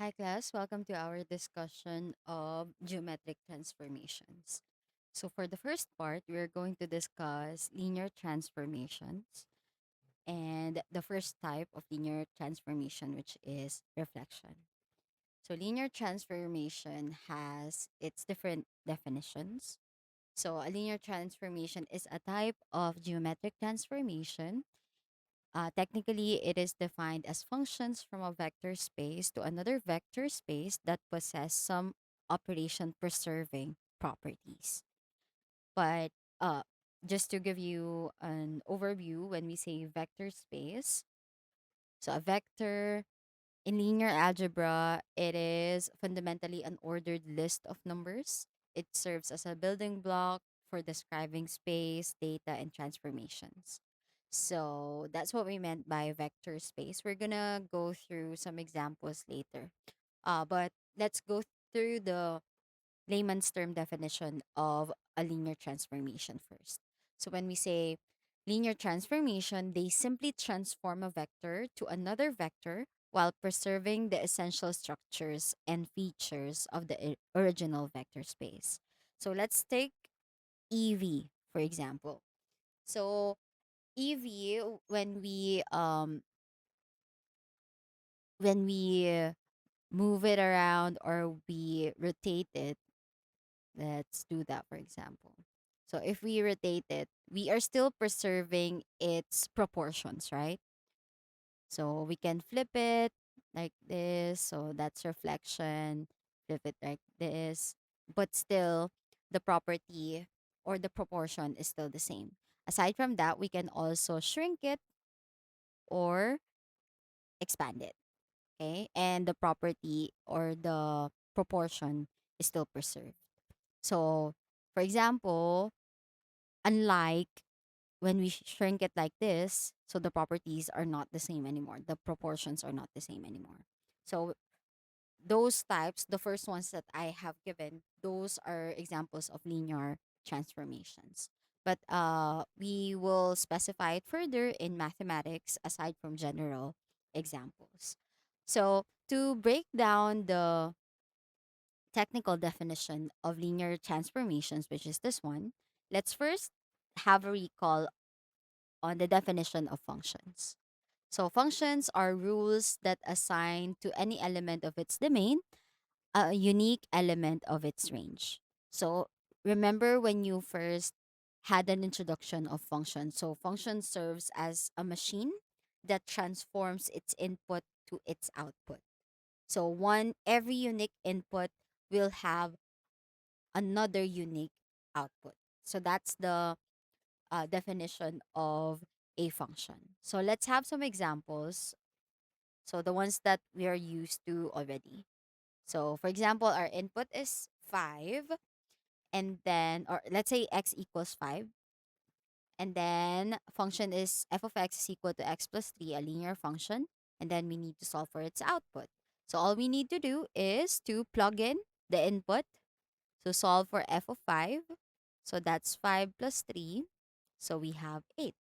Hi, class. Welcome to our discussion of geometric transformations. So, for the first part, we're going to discuss linear transformations and the first type of linear transformation, which is reflection. So, linear transformation has its different definitions. So, a linear transformation is a type of geometric transformation. Technically, it is defined as functions from a vector space to another vector space that possess some operation preserving properties. But uh, just to give you an overview, when we say vector space, so a vector in linear algebra, it is fundamentally an ordered list of numbers. It serves as a building block for describing space, data, and transformations. So that's what we meant by vector space. We're gonna go through some examples later. But let's go through the layman's term definition of a linear transformation first. So when we say linear transformation, they simply transform a vector to another vector while preserving the essential structures and features of the original vector space. So let's take EV for example. So EV when we move it around or we rotate it. Let's do that, for example. So if we rotate it, we are still preserving its proportions, right? So we can flip it like this. So that's reflection. Flip it like this. But still, the property or the proportion is still the same. Aside from that, we can also shrink it or expand it. Okay. And the property or the proportion is still preserved. So, for example, unlike when we shrink it like this, so the properties are not the same anymore. The proportions are not the same anymore. So those types, the first ones that I have given, those are examples of linear transformations. But we will specify it further in mathematics aside from general examples. So to break down the technical definition of linear transformations, which is this one, let's first have a recall on the definition of functions. So, functions are rules that assign to any element of its domain a unique element of its range. So, remember when you first had an introduction of function. So, function serves as a machine that transforms its input to its output. So, every unique input will have another unique output. So, that's the definition of a function. So let's have some examples. So the ones that we are used to already. So for example, our input is 5 and then or let's say x equals 5 and then function is f of x is equal to x plus 3, a linear function, and then we need to solve for its output. So all we need to do is to plug in the input. So solve for f of 5. So that's 5 plus 3. So we have 8.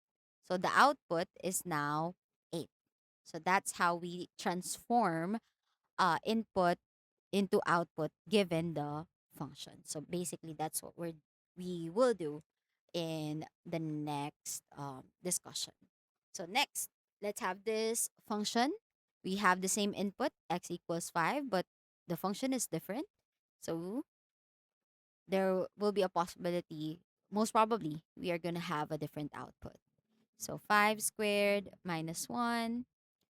So the output is now 8. So that's how we transform input into output given the function. So basically, that's what we will do in the next discussion. So next, let's have this function. We have the same input, x equals 5, but the function is different. So there will be a possibility, most probably, we are going to have a different output. So 5 squared minus 1.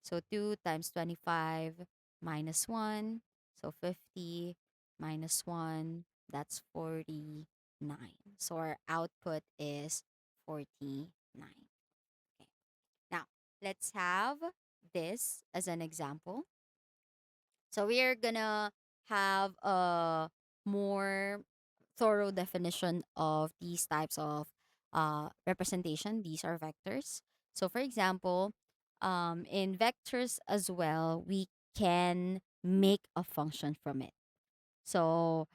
So 2 times 25 minus 1. So 50 minus 1. That's 49. So our output is 49. Okay. Now, let's have this as an example. So we are gonna have a more thorough definition of these types of representation. These are vectors. So for example, in vectors as well, we can make a function from it. So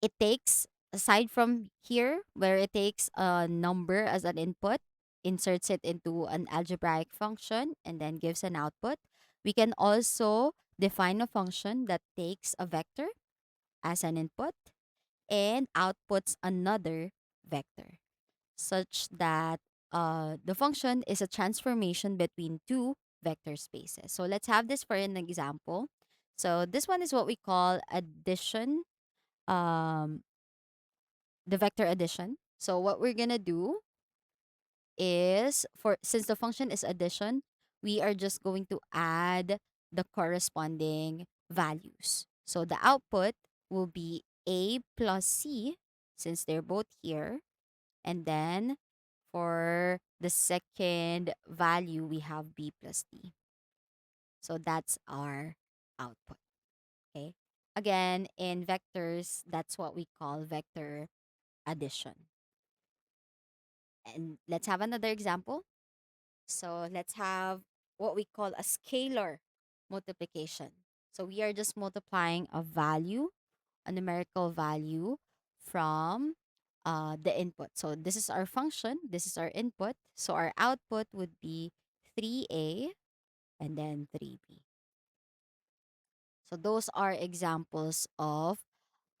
it takes, aside from here, where it takes a number as an input, inserts it into an algebraic function, and then gives an output, we can also define a function that takes a vector as an input and outputs another vector, such that the function is a transformation between two vector spaces. So let's have this for an example. So this one is what we call addition, um, the vector addition. So what we're gonna do is, for since the function is addition, we are just going to add the corresponding values. So the output will be a plus c, since they're both here, and then for the second value we have b plus d. So that's our output. Okay, again, in vectors, that's what we call vector addition. And let's have another example. So let's have what we call a scalar multiplication. So we are just multiplying a value, a numerical value, from the input. So this is our function, this is our input. So our output would be 3a and then 3b. So those are examples of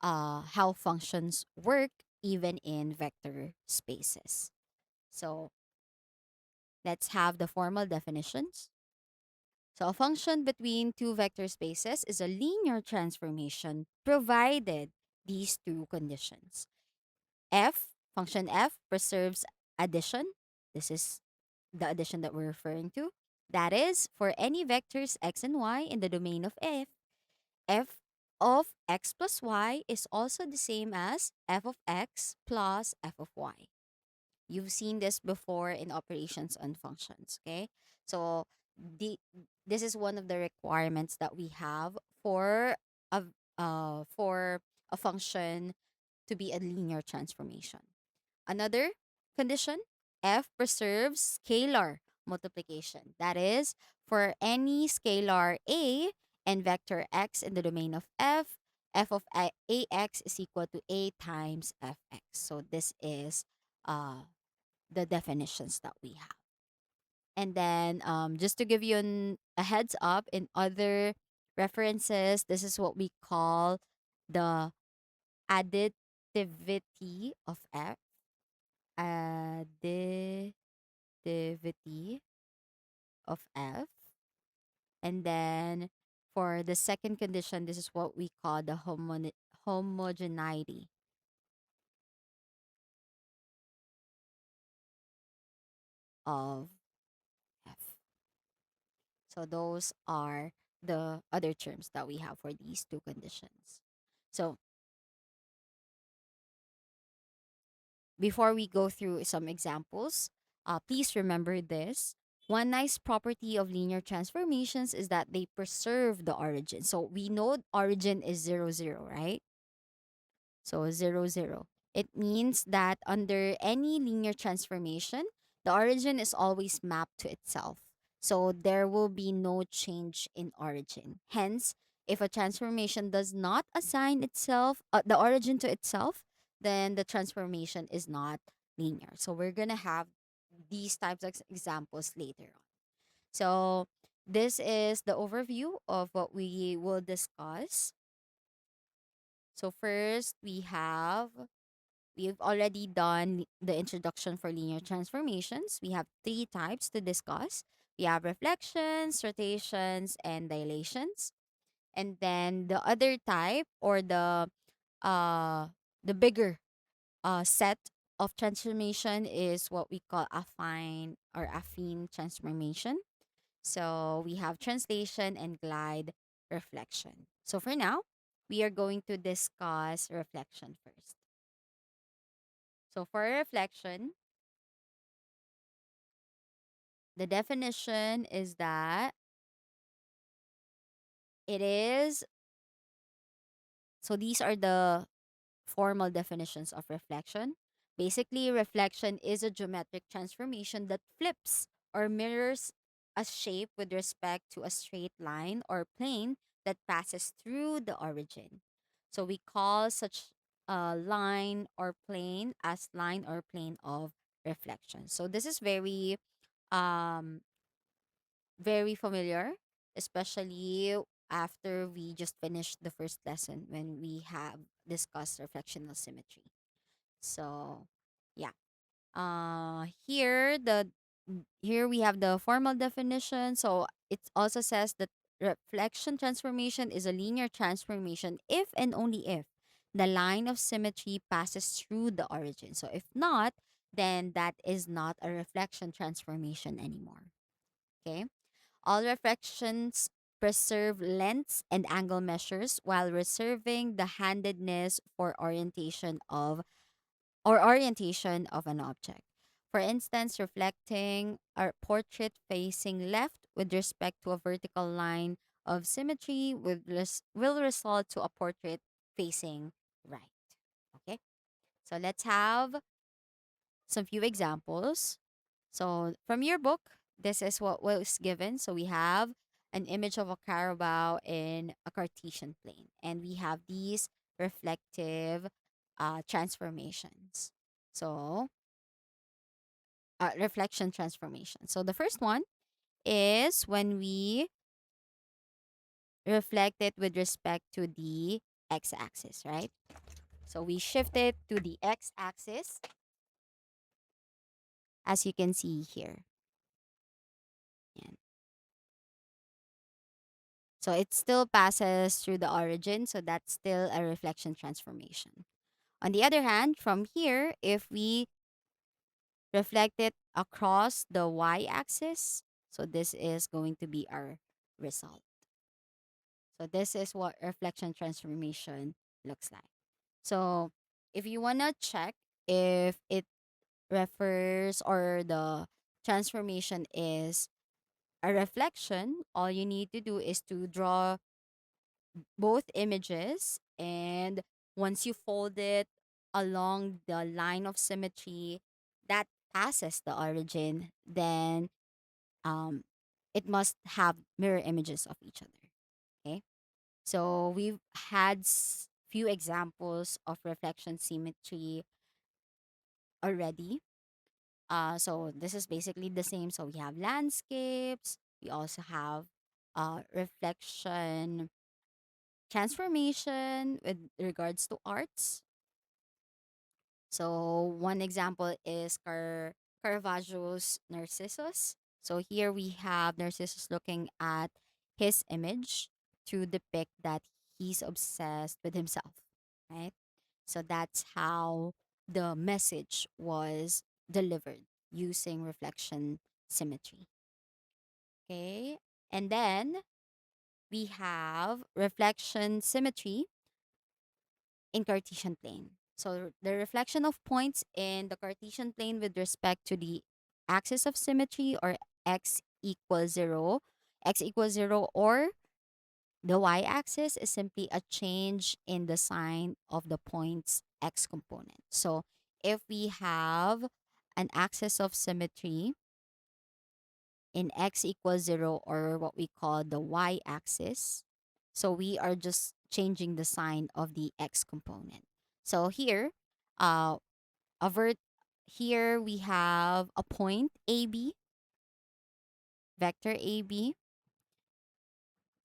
how functions work even in vector spaces. So let's have the formal definitions. So a function between two vector spaces is a linear transformation provided these two conditions. Function f preserves addition. This is the addition that we're referring to. That is, for any vectors x and y in the domain of f of x plus y is also the same as f of x plus f of y. You've seen this before in operations on functions, okay? So the this is one of the requirements that we have a for a function to be a linear transformation. Another condition, f preserves scalar multiplication. That is, for any scalar a and vector x in the domain of f of ax is equal to a times fx. So this is the definitions that we have. And then just to give you a heads up, in other references, this is what we call the additivity of f. Additivity of f. And then for the second condition, this is what we call the homogeneity of f. So those are the other terms that we have for these two conditions. So before we go through some examples, please remember this. One nice property of linear transformations is that they preserve the origin. So we know origin is 0, 0, right? So 0, 0. It means that under any linear transformation, the origin is always mapped to itself. So there will be no change in origin. Hence, if a transformation does not assign itself the origin to itself, then the transformation is not linear. So we're gonna have these types of examples later on. So this is the overview of what we will discuss. So first we've already done the introduction for linear transformations. We have three types to discuss. We have reflections, rotations, and dilations. And then the other type, or uh the bigger set of transformation, is what we call affine or affine transformation. So we have translation and glide reflection. So for now, we are going to discuss reflection first. So for reflection, the definition is that it is, so these are the formal definitions of reflection. Basically, reflection is a geometric transformation that flips or mirrors a shape with respect to a straight line or plane that passes through the origin. So we call such a line or plane as line or plane of reflection. So this is um very familiar, especially after we just finished the first lesson when we have discussed reflectional symmetry. So, yeah. Here we have the formal definition. So it also says that reflection transformation is a linear transformation if and only if the line of symmetry passes through the origin. So if not, then that is not a reflection transformation anymore. Okay? All reflections preserve lengths and angle measures while reserving the handedness orientation of an object. For instance, reflecting a portrait facing left with respect to a vertical line of symmetry will result to a portrait facing right. Okay, so let's have some few examples. So from your book, this is what was given. So we have an image of a carabao in a Cartesian plane, and we have these reflective transformations. So reflection transformation. So the first one is when we reflect it with respect to the x-axis, right? So we shift it to the x-axis, as you can see here. Yan. So it still passes through the origin, so that's still a reflection transformation. On the other hand, from here, if we reflect it across the y-axis, so this is going to be our result. So this is what reflection transformation looks like. So if you want to check if it refers or the transformation is a reflection, all you need to do is to draw both images, and once you fold it along the line of symmetry that passes the origin, then um, it must have mirror images of each other. Okay. So we've had few examples of reflection symmetry already. So this is basically the same. So we have landscapes. We also have reflection transformation with regards to arts. So one example is Caravaggio's Narcissus. So here we have Narcissus looking at his image to depict that he's obsessed with himself, right? So that's how the message was delivered using reflection symmetry. Okay. And then we have reflection symmetry in Cartesian plane. So the reflection of points in the Cartesian plane with respect to the axis of symmetry, or x equals 0, or the y-axis is simply a change in the sign of the point's x component. So if we have an axis of symmetry in x equals 0, or what we call the y-axis, so we are just changing the sign of the x component. So here, uh, avert here we have a point AB, vector AB,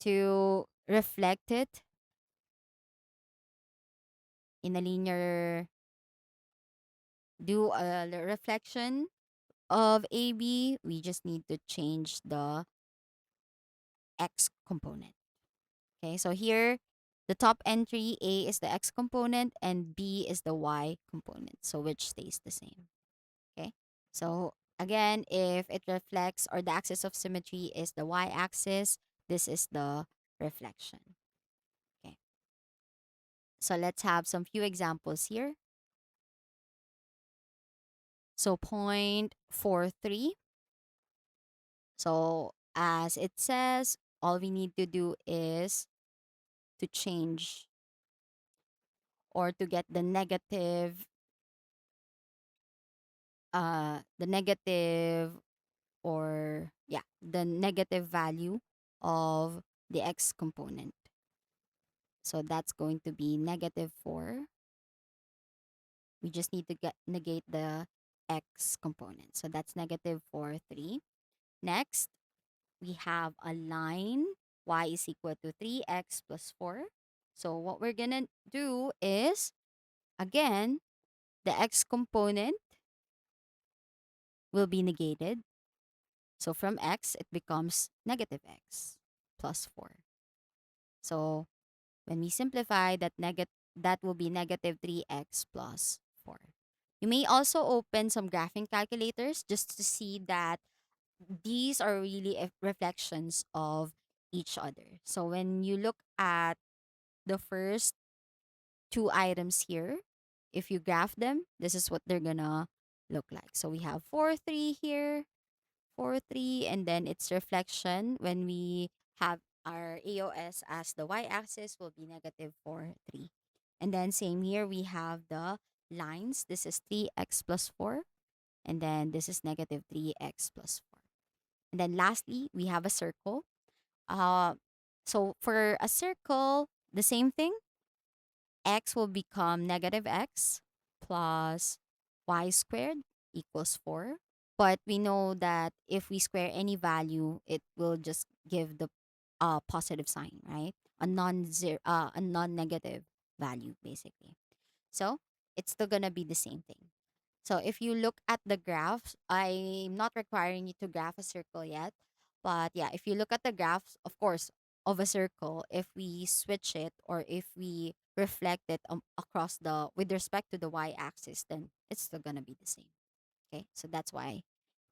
to reflect it in a linear, do a reflection of AB. We just need to change the x component. Okay, so here the top entry A is the x component and B is the y component, so which stays the same. Okay, so again, if it reflects, or the axis of symmetry is the y axis, this is the reflection. Okay, so let's have some few examples here. So 0.43. So as it says, all we need to do is to change, or to get the negative, or yeah, the negative value of the x component. So that's going to be -4. We just need to negate the x component. So that's -4, 3. Next, we have a line. y is equal to 3x plus 4. So what we're going to do is, again, the x component will be negated. So from x, it becomes negative x plus 4. So when we simplify that will be negative 3x plus 4. You may also open some graphing calculators just to see that these are really reflections of each other. So when you look at the first two items here, if you graph them, this is what they're gonna look like. So we have 4, 3 here, 4, 3, and then its reflection when we have our AOS as the y-axis will be negative 4, 3. And then same here, we have the lines. This is 3x plus 4, and then this is negative 3x plus 4. And then lastly, we have a circle. Uh, so for a circle, the same thing, x will become negative x plus y squared equals 4. But we know that if we square any value, it will just give the positive sign, right? A non-negative value, basically. So it's still gonna be the same thing. So if you look at the graphs, I'm not requiring you to graph a circle yet. But yeah, if you look at the graphs, of course, of a circle, if we switch it or if we reflect it across with respect to the y-axis, then it's still gonna be the same. Okay, so that's why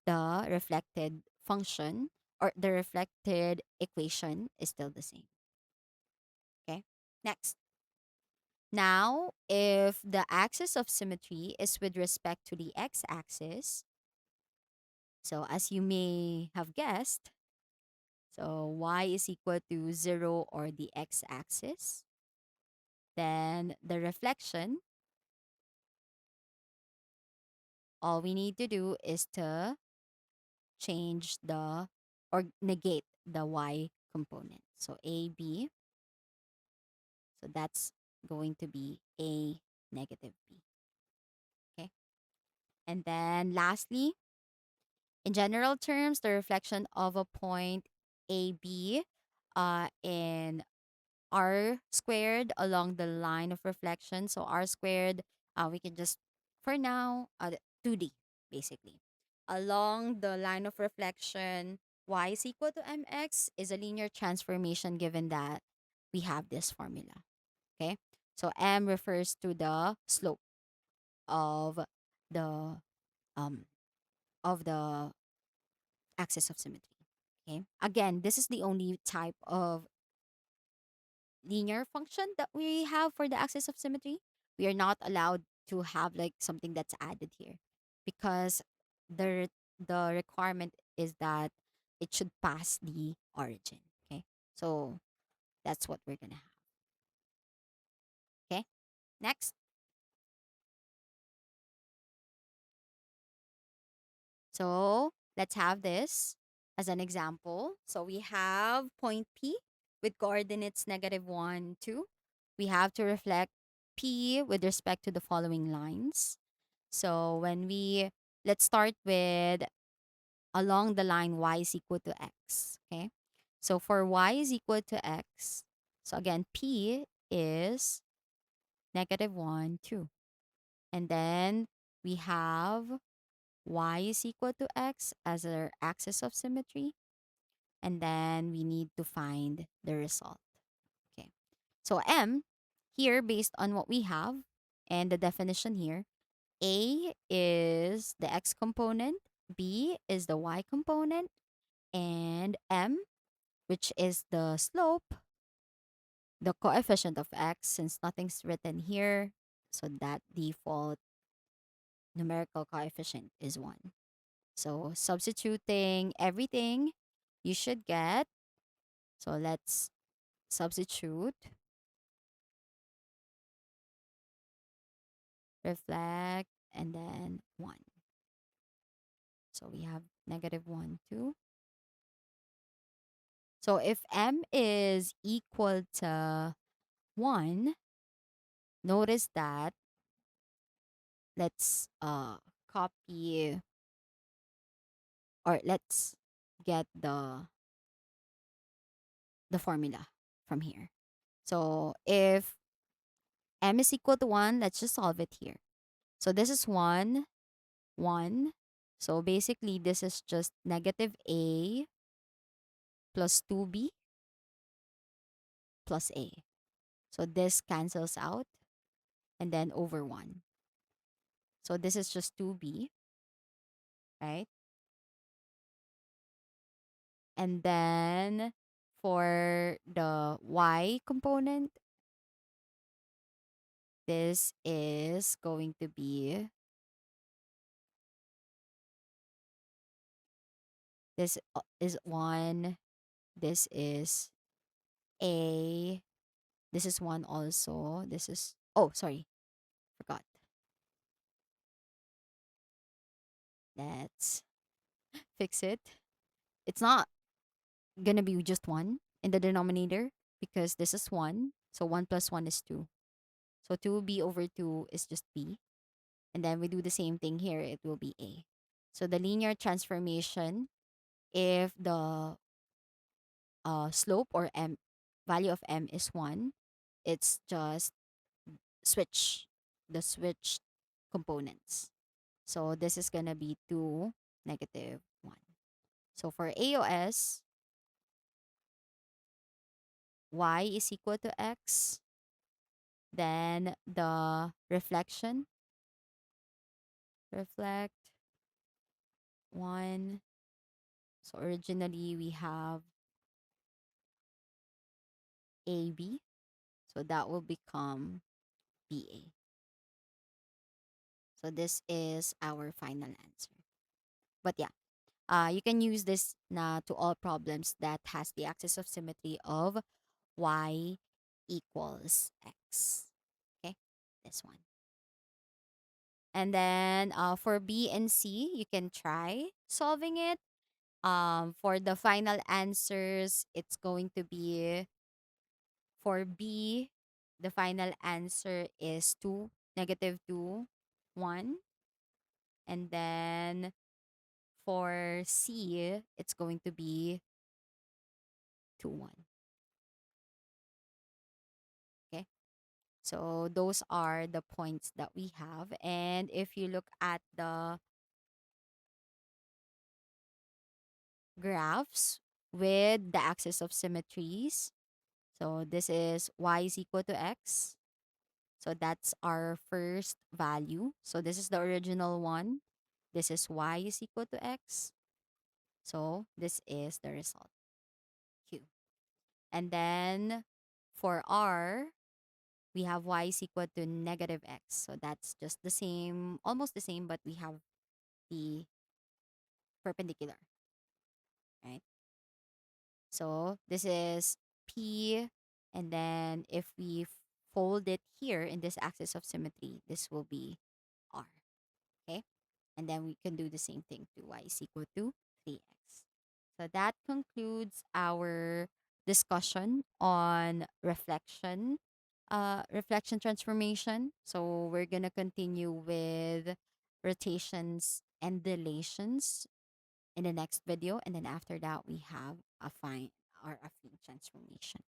the reflected function or the reflected equation is still the same. Okay, next. Now, if the axis of symmetry is with respect to the x-axis, so as you may have guessed, so y is equal to 0 or the x-axis, then the reflection, all we need to do is to change or negate the y component. So AB, so that's going to be A negative B. Okay. And then lastly, in general terms, the reflection of a point AB in R squared along the line of reflection. So R squared, we can just, for now, 2D basically. Along the line of reflection, y is equal to mx is a linear transformation given that we have this formula. Okay. So m refers to the slope of the um of the axis of symmetry. Okay. Again, this is the only type of linear function that we have for the axis of symmetry. We are not allowed to have like something that's added here because the requirement is that it should pass the origin. Okay. So that's what we're gonna have. Okay. Next. So let's have this as an example. So we have point P with coordinates negative 1, 2. We have to reflect P with respect to the following lines. So let's start with along the line y is equal to x. Okay. So for y is equal to x, so again, P is negative 1, 2. And then we have y is equal to x as our axis of symmetry. And then we need to find the result. Okay. So M here, based on what we have and the definition here, A is the x component, B is the y component, and M, which is the slope, the coefficient of x, since nothing's written here, so that default numerical coefficient is 1. So substituting everything you should get. So let's substitute, reflect, and then 1. So we have negative 1, 2. So if m is equal to 1, notice that let's copy, or let's get the the formula from here. So if m is equal to 1, let's just solve it here. So this is 1, 1. So basically, this is just negative a plus 2b plus a. So this cancels out and then over 1. So this is just 2b, right? And then for the y component, this is going to be, this is 1, this is a, this is 1 also, this is, oh, sorry, forgot. Let's fix it. It's not gonna be just 1 in the denominator because this is 1. So 1 plus 1 is 2. So 2b over 2 is just b. And then we do the same thing here, it will be a. So the linear transformation, if the slope or m value of m is 1, it's just switch the switched components. So this is gonna be 2, negative 1. So for AOS, y is equal to x. Then the reflection, reflect 1. So originally we have AB. So that will become BA. So this is our final answer. But yeah, you can use this na to all problems that has the axis of symmetry of y equals x. Okay, this one. And then for B and C, you can try solving it. For the final answers, it's going to be for B, the final answer is 2, negative 2, 1. And then for C, it's going to be 2, 1. Okay. So those are the points that we have. And if you look at the graphs with the axis of symmetries, so this is y is equal to x. So that's our first value. So this is the original one. This is y is equal to x. So this is the result, Q. And then for R, we have y is equal to negative x. So that's just the same, almost the same, but we have the perpendicular, right? So this is P. And then if we fold it here in this axis of symmetry, this will be R. Okay. And then we can do the same thing to y is equal to 3x. So that concludes our discussion on reflection transformation. So we're gonna continue with rotations and dilations in the next video, and then after that we have a fine or a free transformation.